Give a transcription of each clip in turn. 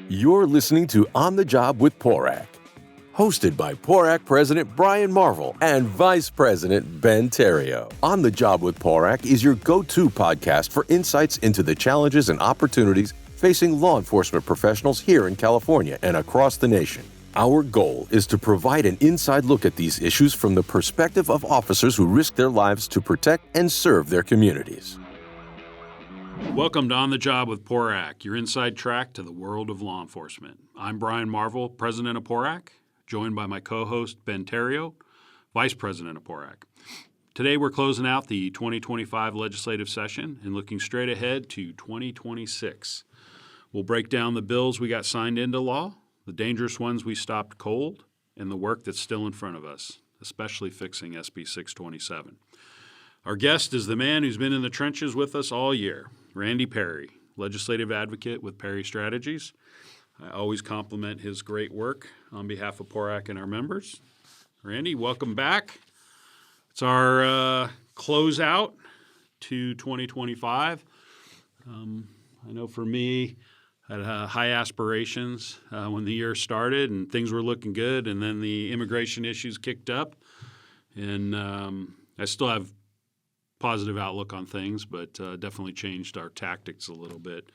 You're listening to On the Job with PORAC, hosted by PORAC President Brian Marvel and Vice President Ben Therriault. On the Job with PORAC is your go-to podcast for insights into the challenges and opportunities facing law enforcement professionals here in California and across the nation. Our goal is to provide an inside look at these issues from the perspective of officers who risk their lives to protect and serve their communities. Welcome to On the Job with PORAC, your inside track to the world of law enforcement. I'm Brian Marvel, President of PORAC, joined by my co-host Ben Therriault, Vice President of PORAC. Today we're closing out the 2025 legislative session and looking straight ahead to 2026. We'll break down the bills we got signed into law, the dangerous ones we stopped cold, and the work that's still in front of us, especially fixing SB 627. Our guest is the man who's been in the trenches with us all year, Randy Perry, legislative advocate with Perry Strategies. I always compliment his great work on behalf of PORAC and our members. Randy, welcome back. It's our closeout to 2025. I know for me, I had high aspirations when the year started and things were looking good, and then the immigration issues kicked up. And I still have positive outlook on things, but definitely changed our tactics a little bit.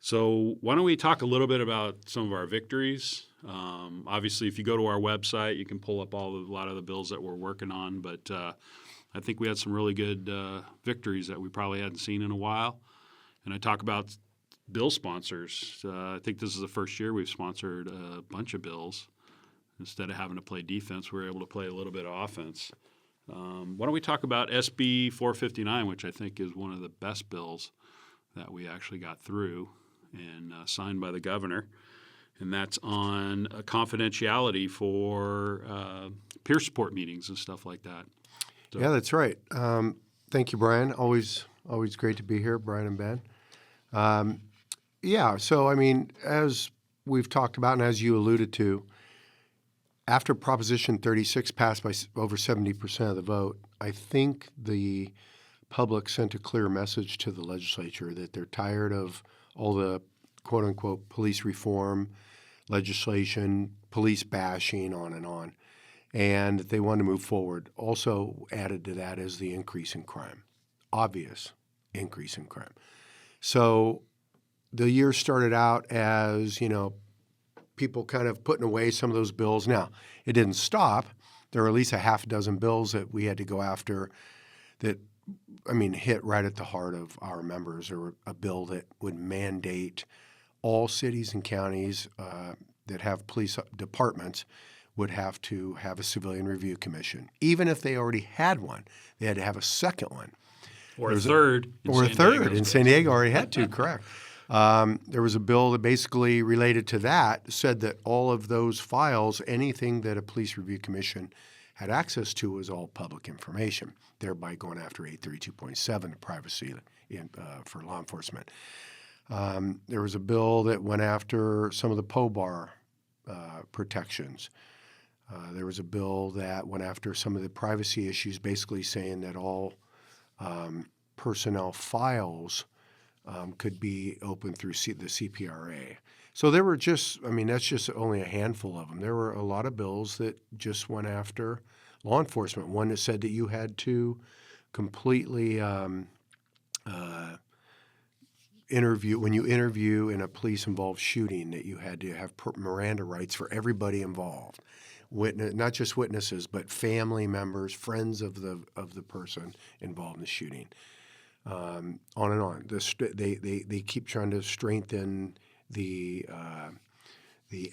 So why don't we talk a little bit about some of our victories? Obviously, if you go to our website, you can pull up a lot of the bills that we're working on, but I think we had some really good victories that we probably hadn't seen in a while. And I talk about bill sponsors. I think this is the first year we've sponsored a bunch of bills. Instead of having to play defense, we were able to play a little bit of offense. Why don't we talk about SB 459, which I think is one of the best bills that we actually got through and signed by the governor, and that's on confidentiality for peer support meetings and stuff like that. So. Yeah, that's right. Thank you, Brian. Always great to be here, Brian and Ben. So I mean, as we've talked about and as you alluded to, after Proposition 36 passed by over 70% of the vote, I think the public sent a clear message to the legislature that they're tired of all the quote-unquote police reform legislation, police bashing, on, and they want to move forward. Also added to that is the increase in crime, obvious increase in crime. So the year started out as, people kind of putting away some of those bills. Now, it didn't stop. There were at least a half a dozen bills that we had to go after that, hit right at the heart of our members. There were a bill that would mandate all cities and counties that have police departments would have to have a civilian review commission. Even if they already had one, they had to have a second one. Or a third. In San Diego already had two, correct. There was a bill that basically related to that, said that all of those files, anything that a police review commission had access to was all public information, thereby going after 832.7, privacy for law enforcement. There was a bill that went after some of the POBAR protections. There was a bill that went after some of the privacy issues, basically saying that all personnel files could be open through the CPRA. So there were that's just only a handful of them. There were a lot of bills that just went after law enforcement. One that said that you had to completely when you interview in a police-involved shooting, that you had to have Miranda rights for everybody involved. Not just witnesses, but family members, friends of the person involved in the shooting. On and on. They keep trying to strengthen the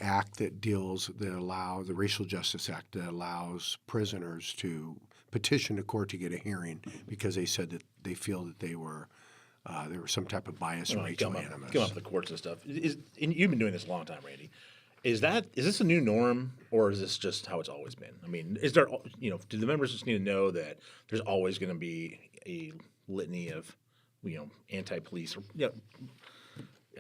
act the Racial Justice Act that allows prisoners to petition the court to get a hearing because they said that they feel that there was some type of bias or racial animus. Come up with the courts and stuff. And you've been doing this a long time, Randy. Is this a new norm, or is this just how it's always been? Is there, do the members just need to know that there's always going to be a litany of, anti-police, or,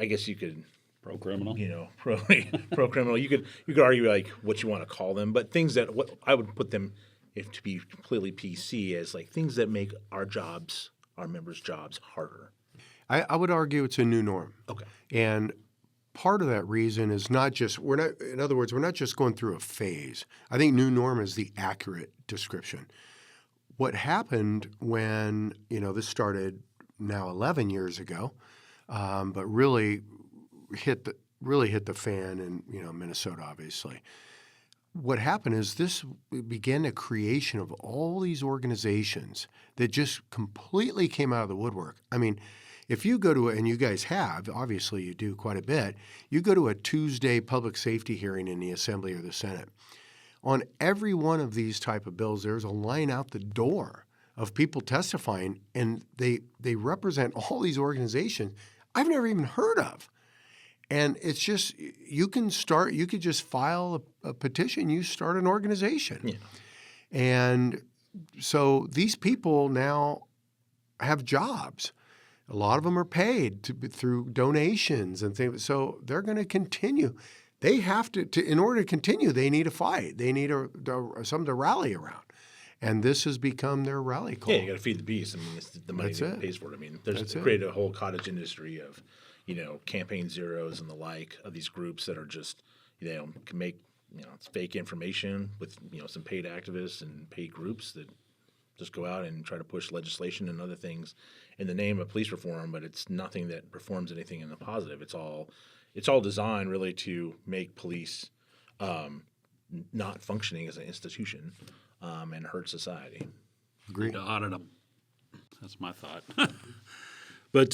I guess you could pro-criminal, pro-criminal. You could argue like what you want to call them, but things that what I would put them, if to be completely PC, as like things that make our members' jobs harder. I would argue it's a new norm. Okay. And part of that reason is not just, in other words, we're not just going through a phase. I think new norm is the accurate description. What happened when, this started now 11 years ago, but really hit the fan in, Minnesota, obviously. What happened is this began a creation of all these organizations that just completely came out of the woodwork. I mean, if you go to, and you guys have, obviously you do quite a bit, you go to a Tuesday public safety hearing in the Assembly or the Senate. On every one of these type of bills, there's a line out the door of people testifying, and they represent all these organizations I've never even heard of. And it's just, you could just file a petition, you start an organization. Yeah. And so these people now have jobs. A lot of them are paid through donations and things. So they're going to continue. They have to, in order to continue, they need a fight. They need something to rally around. And this has become their rally call. Yeah, you got to feed the beast. I mean, it's the money that pays for it. I mean, there's created a whole cottage industry of, campaign zeros and the like of these groups that are just, can make, it's fake information with, some paid activists and paid groups that just go out and try to push legislation and other things in the name of police reform, but it's nothing that reforms anything in the positive. It's all designed really to make police not functioning as an institution and hurt society. Agree. To audit them. That's my thought. But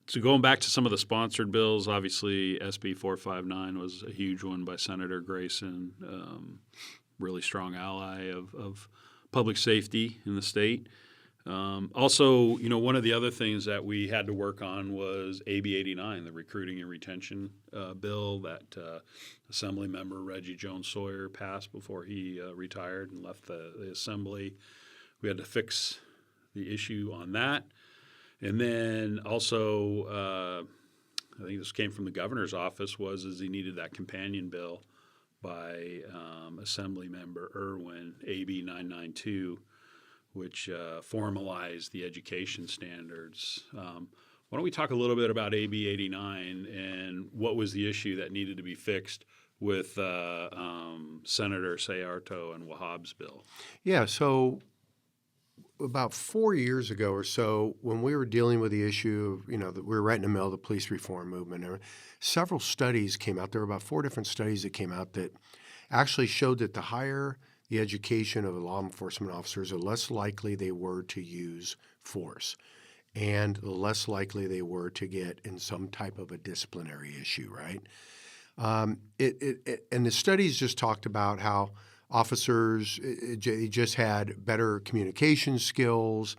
so going back to some of the sponsored bills, obviously SB 459 was a huge one by Senator Grayson, really strong ally of public safety in the state. Also, one of the other things that we had to work on was AB 89, the recruiting and retention bill that Assembly member Reggie Jones Sawyer passed before he retired and left the Assembly. We had to fix the issue on that. And then also, I think this came from the governor's office, is he needed that companion bill by Assembly member Irwin, AB 992, which formalized the education standards. Why don't we talk a little bit about AB 89 and what was the issue that needed to be fixed with Senator Sayarto and Wahhab's bill? Yeah, so about 4 years ago or so, when we were dealing with the issue of, that we were right in the middle of the police reform movement, several studies came out. There were about 4 different studies that came out that actually showed that the higher the education of law enforcement officers, the less likely they were to use force, and the less likely they were to get in some type of a disciplinary issue, right? And the studies just talked about how officers just had better communication skills.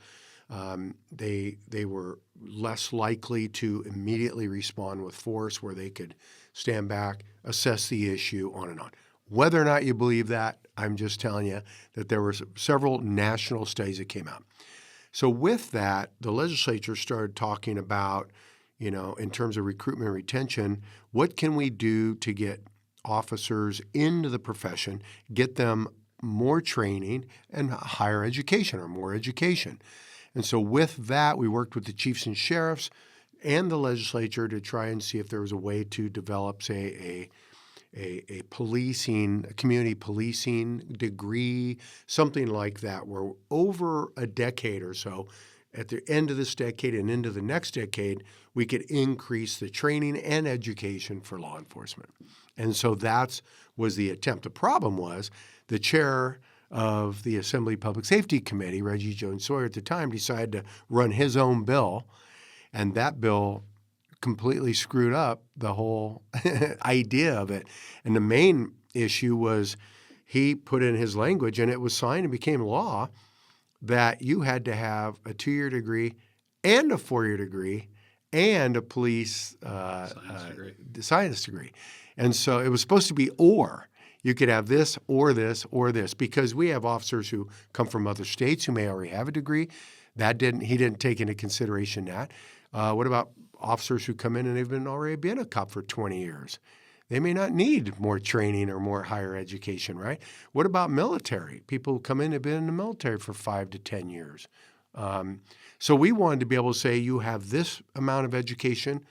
They were less likely to immediately respond with force, where they could stand back, assess the issue, on and on. Whether or not you believe that, I'm just telling you that there were several national studies that came out. So with that, the legislature started talking about, in terms of recruitment and retention, what can we do to get officers into the profession, get them more training and higher education or more education. And so with that, we worked with the chiefs and sheriffs and the legislature to try and see if there was a way to develop, say, a community policing degree, something like that, where over a decade or so, at the end of this decade and into the next decade, we could increase the training and education for law enforcement. And so that was the attempt. The problem was the chair of the Assembly Public Safety Committee, Reggie Jones Sawyer at the time, decided to run his own bill, and that bill completely screwed up the whole idea of it. And the main issue was he put in his language, and it was signed and became law, that you had to have a 2-year degree and a 4-year degree and a police science degree. And so it was supposed to be or. You could have this or this or this, because we have officers who come from other states who may already have a degree. He didn't take into consideration that. What about officers who come in and they've already been a cop for 20 years? They may not need more training or more higher education, right? What about military? People who come in and have been in the military for 5 to 10 years. So we wanted to be able to say you have this amount of education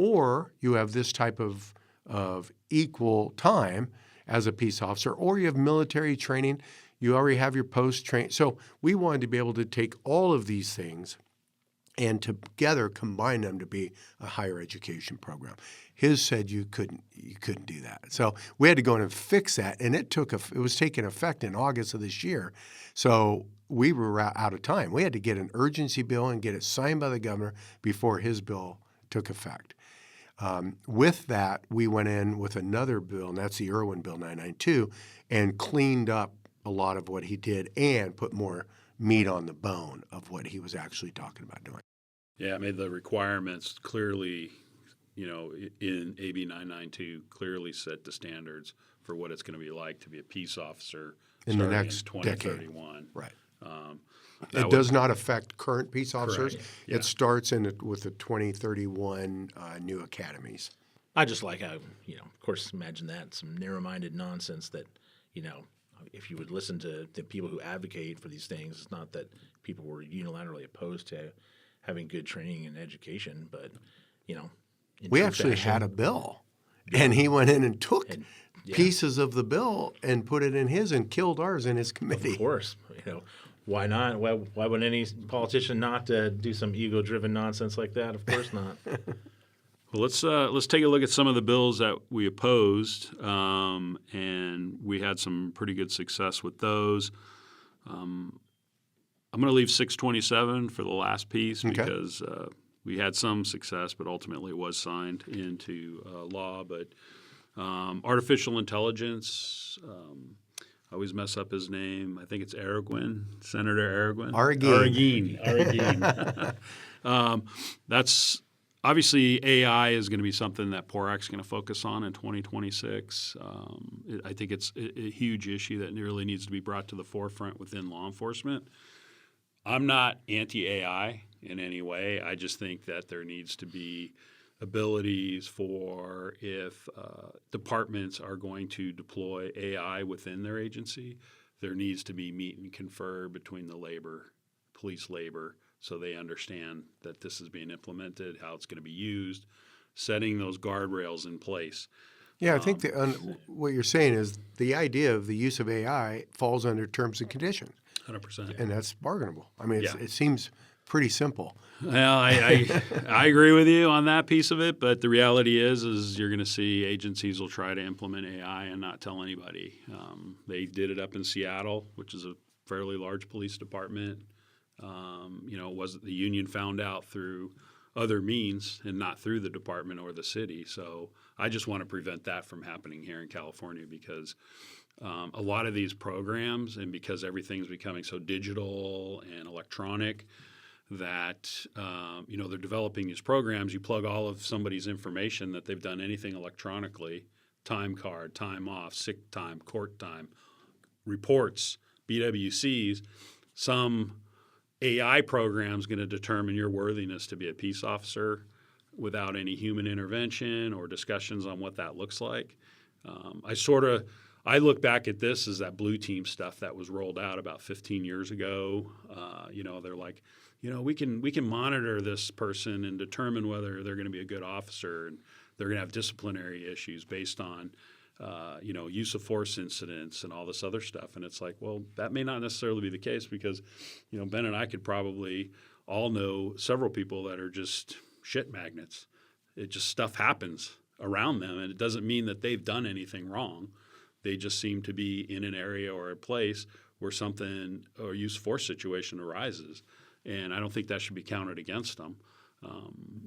or you have this type of equal time as a peace officer, or you have military training, you already have your post train. So we wanted to be able to take all of these things and together combine them to be a higher education program. His said you couldn't do that. So we had to go in and fix that, and it was taking effect in August of this year. So we were out of time. We had to get an urgency bill and get it signed by the governor before his bill took effect. With that, we went in with another bill, and that's the Irwin Bill 992, and cleaned up a lot of what he did and put more meat on the bone of what he was actually talking about doing. Yeah, it made the requirements clearly, in AB 992, clearly set the standards for what it's going to be like to be a peace officer in the next 2031. Right. It does not affect current peace officers. Correct. Yeah. It starts with the 2031 new academies. I just like how, of course, imagine that, some narrow-minded nonsense that, if you would listen to the people who advocate for these things, it's not that people were unilaterally opposed to having good training and education, but, we actually had a bill, and he went in and took pieces of the bill and put it in his and killed ours in his committee. Of course. Why not? Why would any politician not do some ego-driven nonsense like that? Of course not. Well, let's take a look at some of the bills that we opposed, and we had some pretty good success with those. I'm going to leave 627 for the last piece because we had some success, but ultimately it was signed into law. But artificial intelligence, I always mess up his name. I think it's Araguin, Senator Araguin. Araguin. That's obviously AI is going to be something that PORAC is going to focus on in 2026. I think it's a huge issue that really needs to be brought to the forefront within law enforcement. I'm not anti-AI in any way. I just think that there needs to be abilities for if departments are going to deploy AI within their agency, there needs to be meet and confer between the police labor, so they understand that this is being implemented, how it's going to be used, setting those guardrails in place. Yeah, I think what you're saying is the idea of the use of AI falls under terms and conditions. 100%. And that's bargainable. I mean, it seems pretty simple. Well, I agree with you on that piece of it, but the reality is you're going to see agencies will try to implement AI and not tell anybody. They did it up in Seattle, which is a fairly large police department. The union found out through other means and not through the department or the city. So I just want to prevent that from happening here in California because a lot of these programs, and because everything's becoming so digital and electronic, that they're developing these programs. You plug all of somebody's information that they've done anything electronically, time card, time off, sick time, court time, reports, BWCs. Some AI program is going to determine your worthiness to be a peace officer without any human intervention or discussions on what that looks like. I look back at this as that blue team stuff that was rolled out about 15 years ago. They're like, we can monitor this person and determine whether they're going to be a good officer, and they're going to have disciplinary issues based on use of force incidents and all this other stuff. And it's like, well, that may not necessarily be the case because, Ben and I could probably all know several people that are just shit magnets. Stuff happens around them, and it doesn't mean that they've done anything wrong. They just seem to be in an area or a place where something or use of force situation arises. And I don't think that should be counted against them.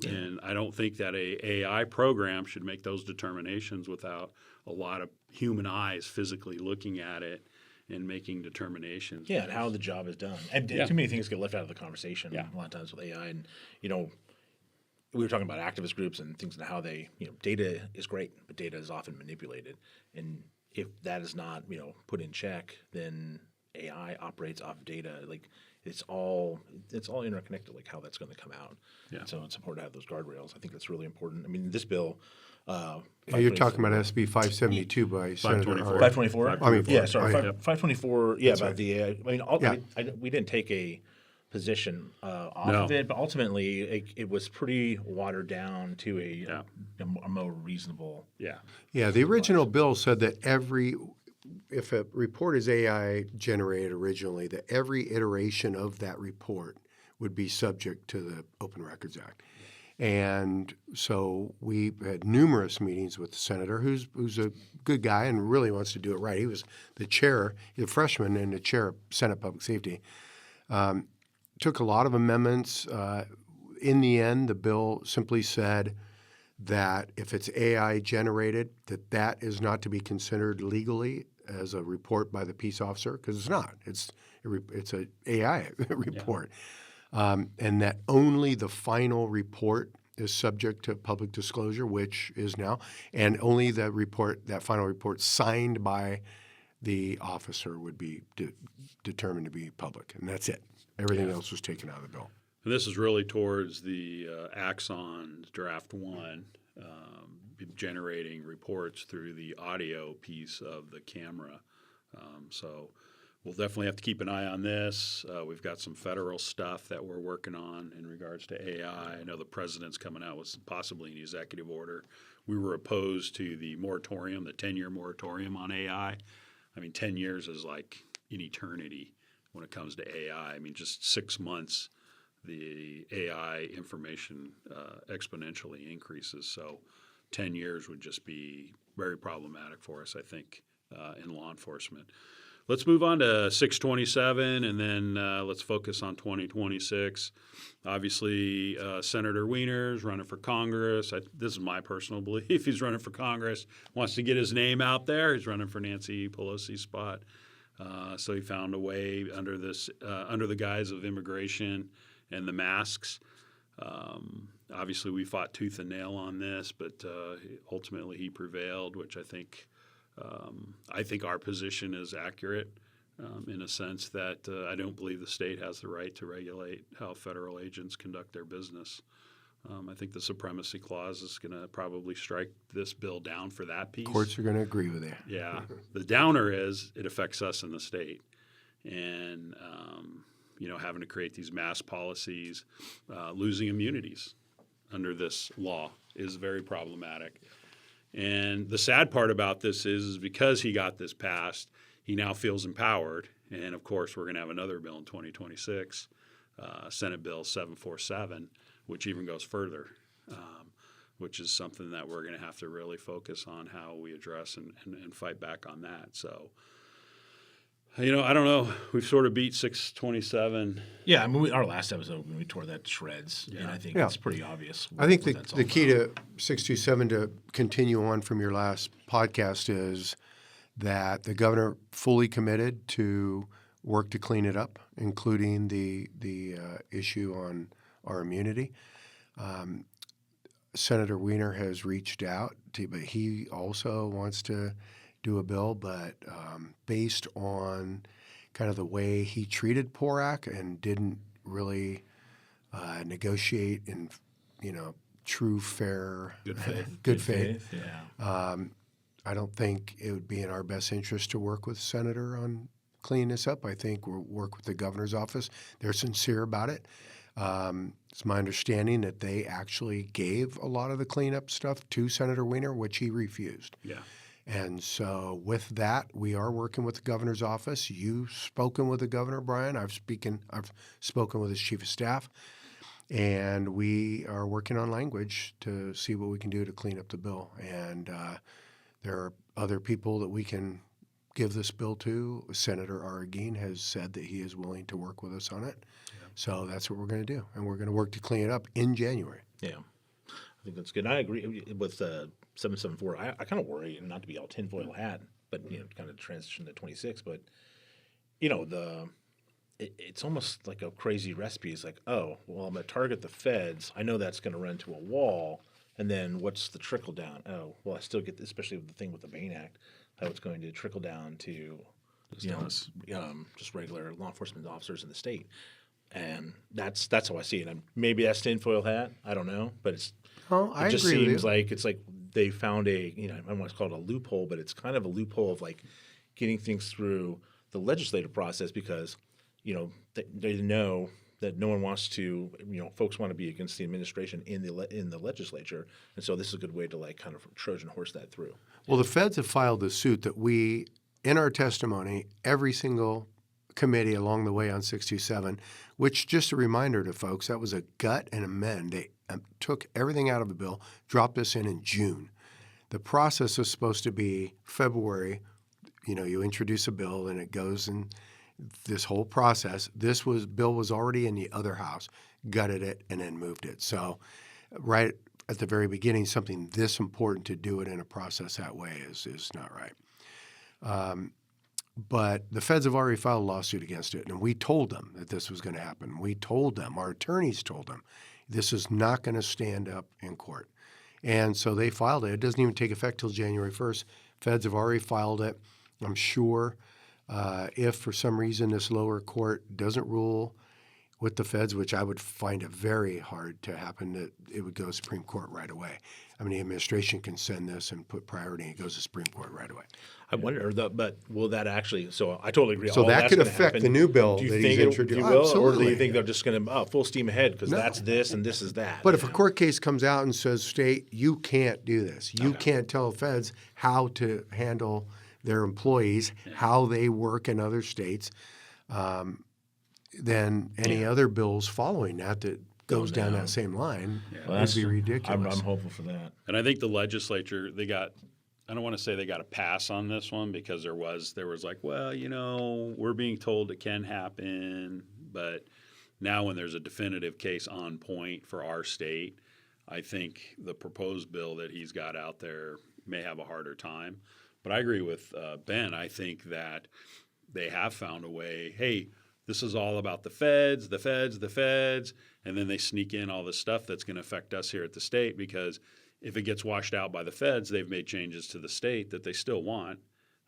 And I don't think that a AI program should make those determinations without a lot of human eyes physically looking at it and making determinations. Yeah, and how the job is done. And too many things get left out of the conversation a lot of times with AI. And, we were talking about activist groups and things and how they, data is great, but data is often manipulated. And if that is not, put in check, then AI operates off data. Like it's all interconnected, like how that's going to come out. Yeah. And so it's important to have those guardrails. I think that's really important. I mean, this bill. You're talking about SB 572 by Senator 524. 524. Yeah, sorry, Oh, yeah. 524. Yeah, That's about right. the AI. I mean, we didn't take the position off No. of it, but ultimately it was pretty watered down to a more reasonable. Yeah. Yeah, the original bill said that if a report is AI generated originally, that every iteration of that report would be subject to the Open Records Act. And so we had numerous meetings with the senator, who's a good guy and really wants to do it right. He was the chair, he's a freshman and the chair of Senate Public Safety. Took a lot of amendments. In the end, the bill simply said that if it's AI generated, that is not to be considered legally as a report by the peace officer, because it's not. It's an AI report. And that only the final report is subject to public disclosure, which is now, and only that final report signed by the officer would be determined to be public, and that's it. Everything else was taken out of the bill. And this is really towards the Axon Draft 1, generating reports through the audio piece of the camera. So we'll definitely have to keep an eye on this. We've got some federal stuff that we're working on in regards to AI. I know the president's coming out with possibly an executive order. We were opposed to the moratorium, the 10-year moratorium on AI. I mean, 10 years is like an eternity when it comes to AI. I mean, just 6 months, the AI information exponentially increases. So 10 years would just be very problematic for us, I think, in law enforcement. Let's move on to 627, and then let's focus on 2026. Obviously, Senator Wiener's running for Congress. This is my personal belief. He's running for Congress, wants to get his name out there. He's running for Nancy Pelosi's spot. So he found a way under the guise of immigration and the masks. Obviously, we fought tooth and nail on this, but ultimately he prevailed, which I think our position is accurate in a sense that I don't believe the state has the right to regulate how federal agents conduct their business. I think the supremacy clause is going to probably strike this bill down for that piece. Courts are going to agree with you. Yeah. The downer is it affects us in the state. And, having to create these mass policies, losing immunities under this law is very problematic. And the sad part about this is because he got this passed, he now feels empowered. And, of course, we're going to have another bill in 2026, Senate Bill 747, which even goes further, which is something that we're going to have to really focus on how we address and fight back on that. So, I don't know. We've sort of beat 627. Yeah, I mean, our last episode, we tore that to shreds, and I think it's pretty obvious. I think the key to 627 to continue on from your last podcast is that the governor fully committed to work to clean it up, including the issue on our immunity. Senator Wiener has reached out, but he also wants to do a bill, but based on kind of the way he treated PORAC and didn't really negotiate in, true, fair, good faith. Yeah. I don't think it would be in our best interest to work with Senator on cleaning this up. I think we'll work with the governor's office. They're sincere about it. It's my understanding that they actually gave a lot of the cleanup stuff to Senator Wiener, which he refused. Yeah. And so with that, we are working with the governor's office. You've spoken with the governor, Brian. I've spoken with his chief of staff. And we are working on language to see what we can do to clean up the bill. And there are other people that we can give this bill to. Senator Arreguín has said that he is willing to work with us on it. Yeah. So that's what we're going to do. And we're going to work to clean it up in January. Yeah. I think that's good. I agree with 774. I kind of worry, and not to be all tinfoil hat, but kind of transition to 26. But it's almost like a crazy recipe. It's like, oh, well, I'm going to target the feds. I know that's going to run to a wall, and then what's the trickle down? Oh, well, I still get this, especially with the thing with the Bain Act, how it's going to trickle down to just regular law enforcement officers in the state. And that's how I see it. Maybe that's tinfoil hat. I don't know, but it just seems like it's like they found I don't want to call it a loophole, but it's kind of a loophole of like getting things through the legislative process because they know that no one wants to, folks want to be against the administration in the legislature, and so this is a good way to like kind of Trojan horse that through. Well, the feds have filed the suit that we, in our testimony, every single committee along the way on 627, which, just a reminder to folks, that was a gut and amend. They took everything out of the bill, dropped us in June. The process was supposed to be February. You introduce a bill and it goes in this whole process. Bill was already in the other house, gutted it, and then moved it. So right at the very beginning, something this important to do it in a process that way is not right. But the feds have already filed a lawsuit against it, and we told them that this was going to happen. We told them, our attorneys told them, this is not going to stand up in court. And so they filed it. It doesn't even take effect till January 1st. Feds have already filed it. I'm sure if for some reason this lower court doesn't rule with the feds, which I would find it very hard to happen, that it would go to Supreme Court right away. I mean, the administration can send this and put priority, and it goes to Supreme Court right away. I wonder, but will that actually? So I totally agree. So that could affect the new bill that he's introduced. You will, Absolutely. or do you think they're just going to full steam ahead because that's this and this is that? But if a court case comes out and says, state, you can't do this. You can't tell feds how to handle their employees, how they work in other states, then any other bills following that goes down that same line would be ridiculous. I'm hopeful for that. And I think the legislature, I don't want to say they got a pass on this one because there was like, well, we're being told it can happen, but now when there's a definitive case on point for our state, I think the proposed bill that he's got out there may have a harder time. But I agree with Ben. I think that they have found a way, hey, this is all about the feds, and then they sneak in all the stuff that's going to affect us here at the state because if it gets washed out by the feds, they've made changes to the state that they still want,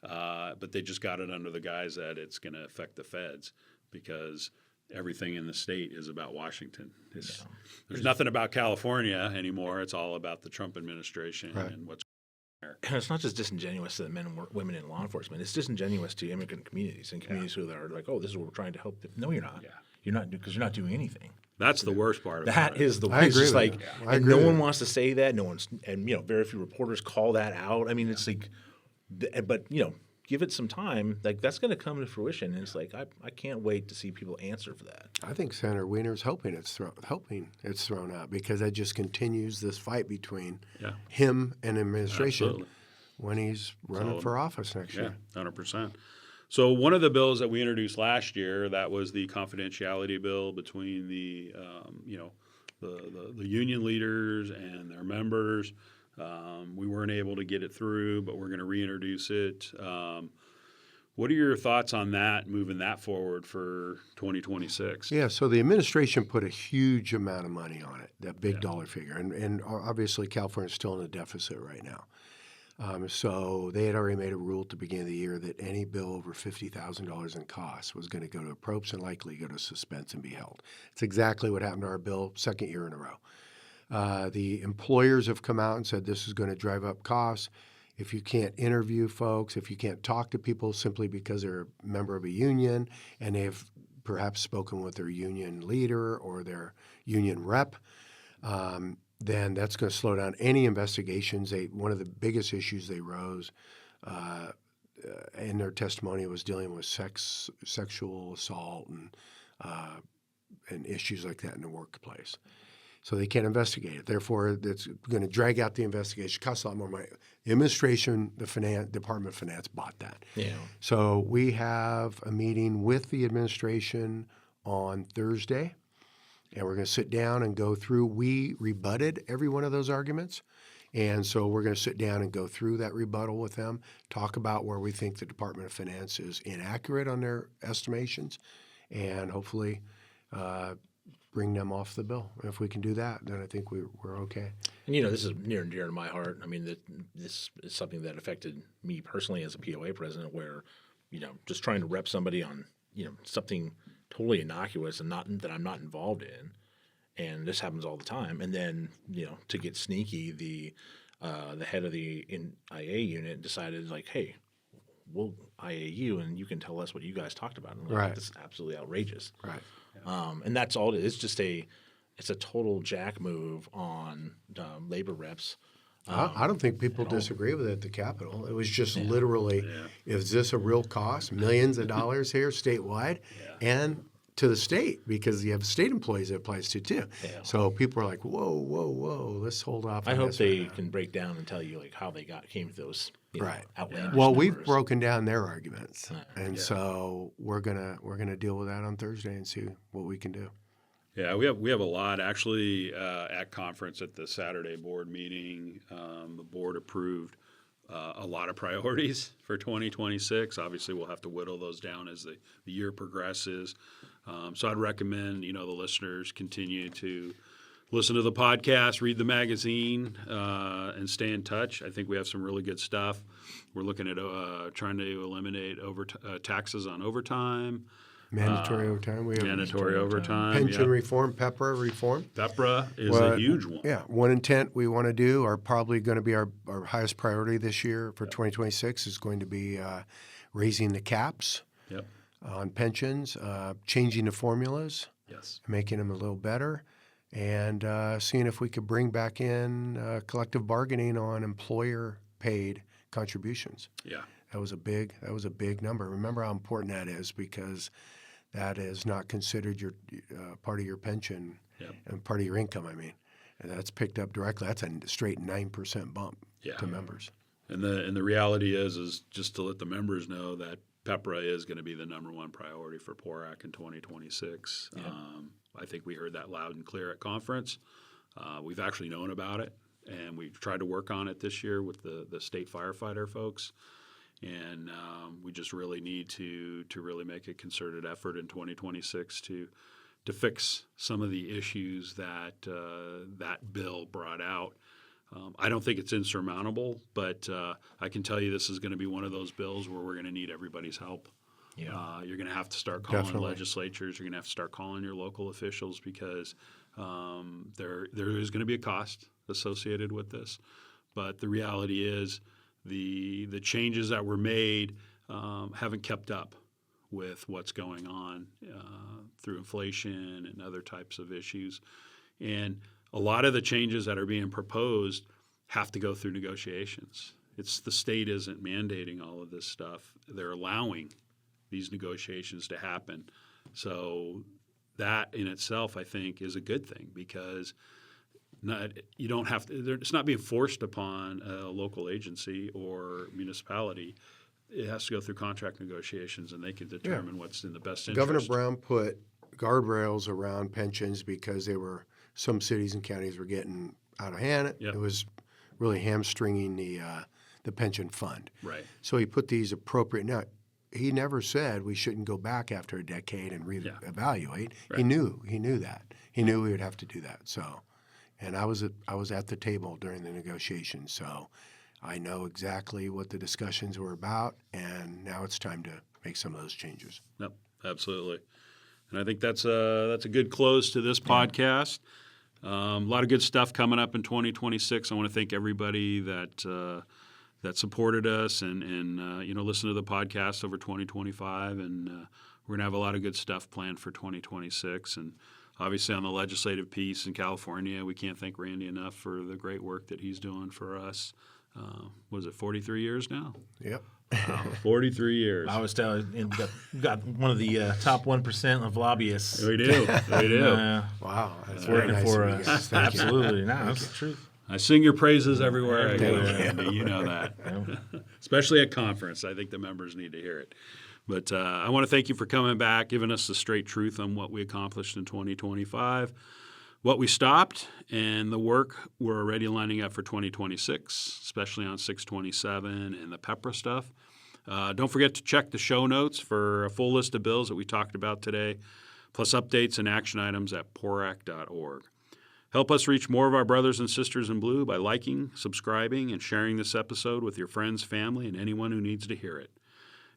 but they just got it under the guise that it's going to affect the feds because everything in the state is about Washington. There's nothing about California anymore. It's all about the Trump administration and what's there. And it's not just disingenuous to the men and women in law enforcement. It's disingenuous to immigrant communities and communities who are like, oh, this is what we're trying to help. No, you're not. Yeah. You're not because you're not doing anything. That's the worst part of it. That is the I worst. It's agree just with like, that. and no one wants to say that. No one's, and very few reporters call that out. I mean, it's like, but give it some time. Like that's going to come to fruition. And it's like I can't wait to see people answer for that. I think Senator Wiener's hoping it's thrown out because that just continues this fight between him and administration when he's running for office next year. 100%. So one of the bills that we introduced last year, that was the confidentiality bill between the union leaders and their members. We weren't able to get it through, but we're going to reintroduce it. What are your thoughts on that, moving that forward for 2026? Yeah, so the administration put a huge amount of money on it, that big dollar figure. And obviously California's still in a deficit right now. So they had already made a rule at the beginning of the year that any bill over $50,000 in costs was going to go to appropriates and likely go to suspense and be held. It's exactly what happened to our bill, second year in a row. The employers have come out and said this is going to drive up costs. If you can't interview folks, if you can't talk to people simply because they're a member of a union and they've perhaps spoken with their union leader or their union rep, then that's going to slow down any investigations. One of the biggest issues they rose in their testimony was dealing with sexual assault and issues like that in the workplace. So they can't investigate it. Therefore, it's going to drag out the investigation, cost a lot more money. The administration, the Department of Finance bought that. Yeah. So we have a meeting with the administration on Thursday. And we're going to sit down and go through. We rebutted every one of those arguments. And so we're going to sit down and go through that rebuttal with them, talk about where we think the Department of Finance is inaccurate on their estimations, and hopefully bring them off the bill. If we can do that, then I think we're okay. And this is near and dear to my heart. I mean, this is something that affected me personally as a POA president where, just trying to rep somebody on, something totally innocuous and not that I'm not involved in, and this happens all the time. And then to get sneaky, the head of the IA unit decided like, hey, we'll IA you and you can tell us what you guys talked about. And Right. This is absolutely outrageous. Right. And that's all it is. It's a total jack move on labor reps. I don't think people disagree with it at the Capitol. It was just literally, is this a real cost? Millions of dollars here statewide and to the state, because you have state employees that applies to too. Yeah. So people are like, whoa, let's hold off. I hope they can break down and tell you like how they came to those outlandish Well, numbers. we've broken down their arguments, and so we're gonna deal with that on Thursday and see what we can do. Yeah, we have a lot actually at conference at the Saturday board meeting. The board approved a lot of priorities for 2026. Obviously, we'll have to whittle those down as the year progresses. So I'd recommend the listeners continue to listen to the podcast, read the magazine, and stay in touch. I think we have some really good stuff. We're looking at trying to eliminate taxes on overtime. Mandatory overtime. We have mandatory overtime. Pension reform, PEPRA reform. PEPRA is a huge one. Yeah, one intent we want to do are probably going to be our highest priority this year for 2026 is going to be raising the caps on pensions, changing the formulas, making them a little better, and seeing if we could bring back in collective bargaining on employer-paid contributions. Yeah. That was a big number. Remember how important that is, because that is not considered your part of your pension and part of your income. I mean, and that's picked up directly. That's a straight 9% bump to members. And the reality is just to let the members know that PEPRA is going to be the number one priority for PORAC in 2026. Yeah. I think we heard that loud and clear at conference. We've actually known about it, and we've tried to work on it this year with the state firefighter folks. And we just really need to really make a concerted effort in 2026 to fix some of the issues that that bill brought out. I don't think it's insurmountable, but I can tell you this is going to be one of those bills where we're going to need everybody's help. Yeah. You're going to have to start calling legislatures. You're going to have to start calling your local officials, because there is going to be a cost associated with this. But the reality is, the changes that were made haven't kept up with what's going on through inflation and other types of issues. And a lot of the changes that are being proposed have to go through negotiations. It's the state isn't mandating all of this stuff. They're allowing these negotiations to happen. So that in itself, I think, is a good thing, because you don't have to. It's not being forced upon a local agency or municipality. It has to go through contract negotiations, and they can determine what's in the best interest. Governor Brown put guardrails around pensions because some cities and counties were getting out of hand. It was really hamstringing the pension fund. Right. So he put these appropriate. Now, he never said we shouldn't go back after a decade and reevaluate. Right. He knew that. He knew we would have to do that. So. And I was at the table during the negotiations, so I know exactly what the discussions were about, and now it's time to make some of those changes. Yep, absolutely. And I think that's a good close to this podcast. A lot of good stuff coming up in 2026. I want to thank everybody that supported us and listened to the podcast over 2025, and we're going to have a lot of good stuff planned for 2026. And obviously, on the legislative piece in California, we can't thank Randy enough for the great work that he's doing for us. Was it 43 years now? Yep. Wow, 43 years. I was telling you, got one of the top 1% of lobbyists. We do. Wow. That's working nice for us. Absolutely. No, that's the truth. I sing your praises everywhere I go, Randy. You know that. Especially at conference. I think the members need to hear it. But I want to thank you for coming back, giving us the straight truth on what we accomplished in 2025, what we stopped, and the work we're already lining up for 2026, especially on 627 and the PEPRA stuff. Don't forget to check the show notes for a full list of bills that we talked about today, plus updates and action items at PORAC.org. Help us reach more of our brothers and sisters in blue by liking, subscribing, and sharing this episode with your friends, family, and anyone who needs to hear it.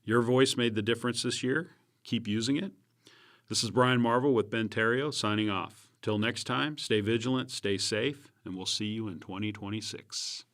Your voice made the difference this year. Keep using it. This is Brian Marvel with Ben Therriault signing off. Till next time, stay vigilant, stay safe, and we'll see you in 2026.